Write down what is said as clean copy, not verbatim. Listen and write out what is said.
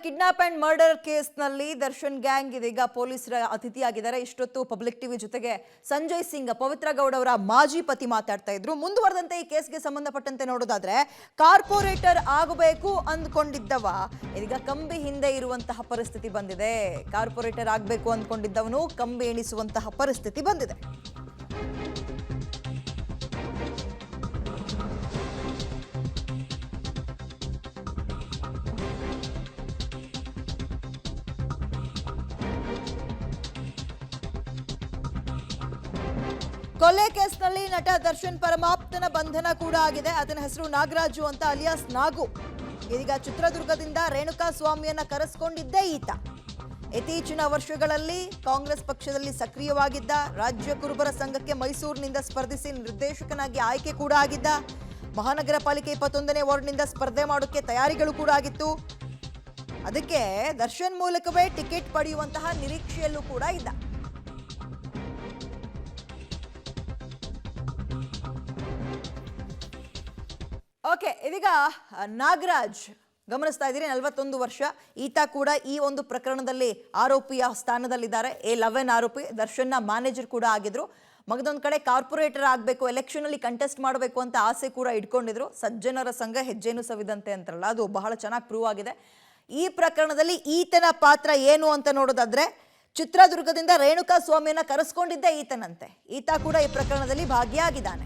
Kidnap and murder ಕೇಸ್ನಲ್ಲಿ Darshan gang ಇದೀಗ ಪೊಲೀಸರ ಅತಿಥಿಯಾಗಿದ್ದಾರೆ. ಇಷ್ಟೊತ್ತು ಪಬ್ಲಿಕ್ ಟಿವಿ ಜೊತೆಗೆ ಸಂಜಯ್ ಸಿಂಗ್, ಪವಿತ್ರ ಗೌಡ ಅವರ ಮಾಜಿ ಪತಿ ಮಾತಾಡ್ತಾ ಇದ್ರು. ಮುಂದುವರೆದಂತೆ ಈ ಕೇಸ್ಗೆ ಸಂಬಂಧಪಟ್ಟಂತೆ ನೋಡೋದಾದ್ರೆ ಕಾರ್ಪೊರೇಟರ್ ಆಗಬೇಕು ಅಂದ್ಕೊಂಡಿದ್ದವ ಇದೀಗ ಕಂಬಿ ಹಿಂದೆ ಇರುವಂತಹ ಪರಿಸ್ಥಿತಿ ಬಂದಿದೆ. ಕಾರ್ಪೊರೇಟರ್ ಆಗಬೇಕು ಅಂದ್ಕೊಂಡಿದ್ದವನು ಕಂಬಿ ಎಣಿಸುವಂತಹ ಪರಿಸ್ಥಿತಿ ಬಂದಿದೆ. ಕೊಲೆ ಕೇಸ್ನಲ್ಲಿ ನಟ ದರ್ಶನ್ ಪರಮಾಪ್ತನ ಬಂಧನ ಕೂಡ ಆಗಿದೆ. ಆತನ ಹೆಸರು ನಾಗರಾಜು ಅಂತ, ಅಲಿಯಾಸ್ ನಾಗು. ಇದೀಗ ಚಿತ್ರದುರ್ಗದಿಂದ ರೇಣುಕಾ ಸ್ವಾಮಿಯನ್ನ ಕರೆಸಿಕೊಂಡಿದ್ದೇ ಈತ. ಇತ್ತೀಚಿನ ವರ್ಷಗಳಲ್ಲಿ ಕಾಂಗ್ರೆಸ್ ಪಕ್ಷದಲ್ಲಿ ಸಕ್ರಿಯವಾಗಿದ್ದ. ರಾಜ್ಯ ಕುರುಬರ ಸಂಘಕ್ಕೆ ಮೈಸೂರಿನಿಂದ ಸ್ಪರ್ಧಿಸಿ ನಿರ್ದೇಶಕನಾಗಿ ಆಯ್ಕೆ ಕೂಡ ಆಗಿದ್ದ. ಮಹಾನಗರ ಪಾಲಿಕೆ 21ನೇ ವಾರ್ಡ್ನಿಂದ ಸ್ಪರ್ಧೆ ಮಾಡೋಕ್ಕೆ ತಯಾರಿಗಳು ಕೂಡ ಆಗಿತ್ತು. ಅದಕ್ಕೆ ದರ್ಶನ್ ಮೂಲಕವೇ ಟಿಕೆಟ್ ಪಡೆಯುವಂತಹ ನಿರೀಕ್ಷೆಯಲ್ಲೂ ಕೂಡ ಇದ್ದ. ಓಕೆ, ಇದೀಗ ನಾಗರಾಜ್ ಗಮನಿಸ್ತಾ ಇದ್ದೀರಿ, 41 ವರ್ಷ. ಈತ ಕೂಡ ಈ ಒಂದು ಪ್ರಕರಣದಲ್ಲಿ ಆರೋಪಿಯ ಸ್ಥಾನದಲ್ಲಿದ್ದಾರೆ. A11 ಆರೋಪಿ. ದರ್ಶನ್ನ ಮ್ಯಾನೇಜರ್ ಕೂಡ ಆಗಿದ್ರು. ಮಗದೊಂದು ಕಡೆ ಕಾರ್ಪೊರೇಟರ್ ಆಗಬೇಕು, ಎಲೆಕ್ಷನ್ ಅಲ್ಲಿ ಕಂಟೆಸ್ಟ್ ಮಾಡಬೇಕು ಅಂತ ಆಸೆ ಕೂಡ ಇಟ್ಕೊಂಡಿದ್ರು. ಸಜ್ಜನರ ಸಂಘ ಹೆಜ್ಜೆನು ಸವಿದಂತೆ ಅಂತಾರಲ್ಲ, ಅದು ಬಹಳ ಚೆನ್ನಾಗಿ ಪ್ರೂವ್ ಆಗಿದೆ. ಈ ಪ್ರಕರಣದಲ್ಲಿ ಈತನ ಪಾತ್ರ ಏನು ಅಂತ ನೋಡೋದಾದ್ರೆ, ಚಿತ್ರದುರ್ಗದಿಂದ ರೇಣುಕಾ ಸ್ವಾಮಿಯನ್ನ ಕರೆಸ್ಕೊಂಡಿದ್ದೇ ಈತನಂತೆ. ಈತ ಕೂಡ ಈ ಪ್ರಕರಣದಲ್ಲಿ ಭಾಗಿಯಾಗಿದ್ದಾನೆ.